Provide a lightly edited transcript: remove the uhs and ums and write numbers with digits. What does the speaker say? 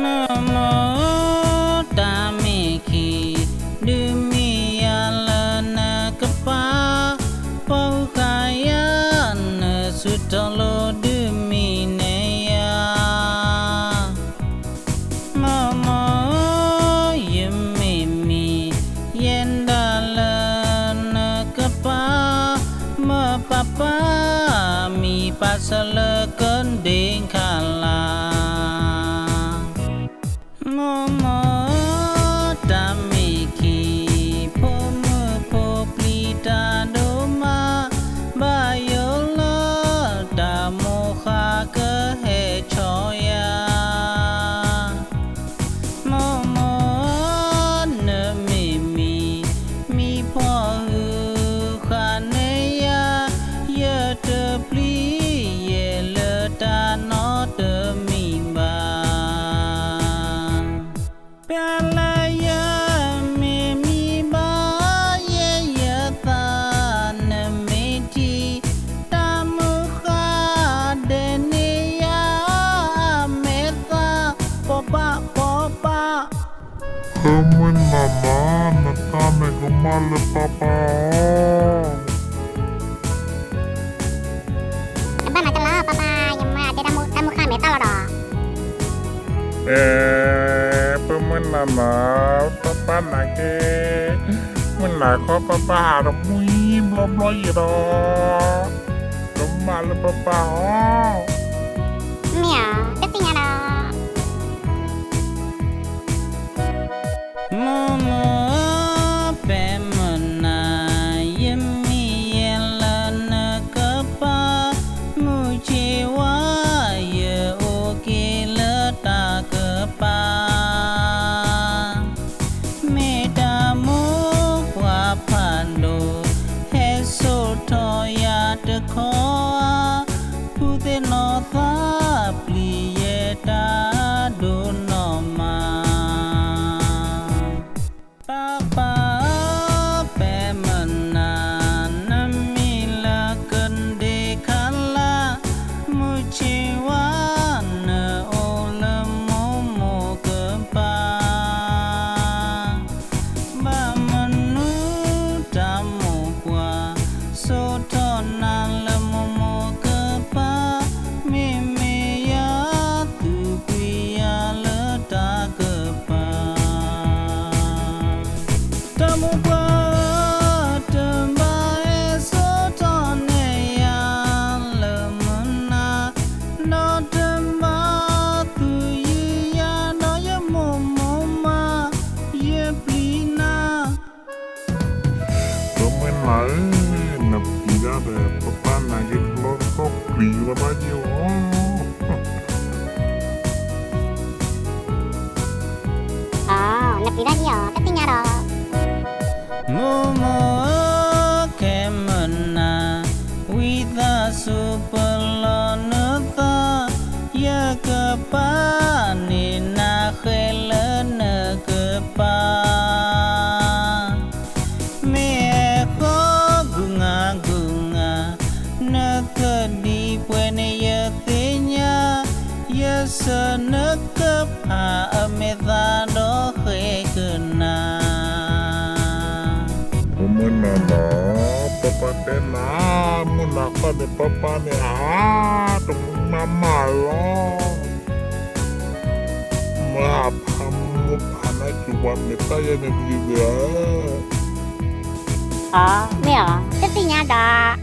Namo Tamiki Dumiyalana Kapa Paukaya Sutalo Dumineya Namo Yemimi Yendalana Kapa Mapapa Mi Pasala Kanding Kala Mama Tamiki Pomu Poplita Doma Bayola Damoha Kehe Choya Mama Nemimi Mi Pohu Khaneya Yetepli Yeleta No Demiba Pelaya mimi ba ye yata nemiti tamuka denia meta popa popa Kamu mama natame kumale papa. Ba mà chân lo papa nhưng mà để đam khăn mẹ tao rồi. Pemenama papa nake menako papa harap mui blo iro. Kumale papa oh. Mẹ, tất nhiên là Mama Pemana Yemi Yelana Kapa Mujiwa Ye Okila Takapa Medamu Wapando Heso Toya Dekoa Pudenotha Plieta Dunoma Papa Pemana Namila Kende Kala Mujiwa Ne Ola Momo Kepa Bamanu Tamu Kwa Sotona Lemomo Kepa Mimi Ya Tukuya Leta Kepa Tamu Kwa Temba Esotone Ya Lemena No Temba Tuyi Ya No Ya Momoma Ye Plina Pemenai napira de papa nake blo ko priwa bajo. nập đi ra nhiều, tất nhiên rồi. Momo Kemana Witha Supalonata Yakapa Nina Khelana Kepa Meko Gunga Gunga Nakadi Pwene Yatinya Yasanakapa Ametha Do Kena Pemenama papa tena munaka de papa ne tung mama lo. Mahamu hana cuba meta ya ne juga. Mẹ, tất nhiên là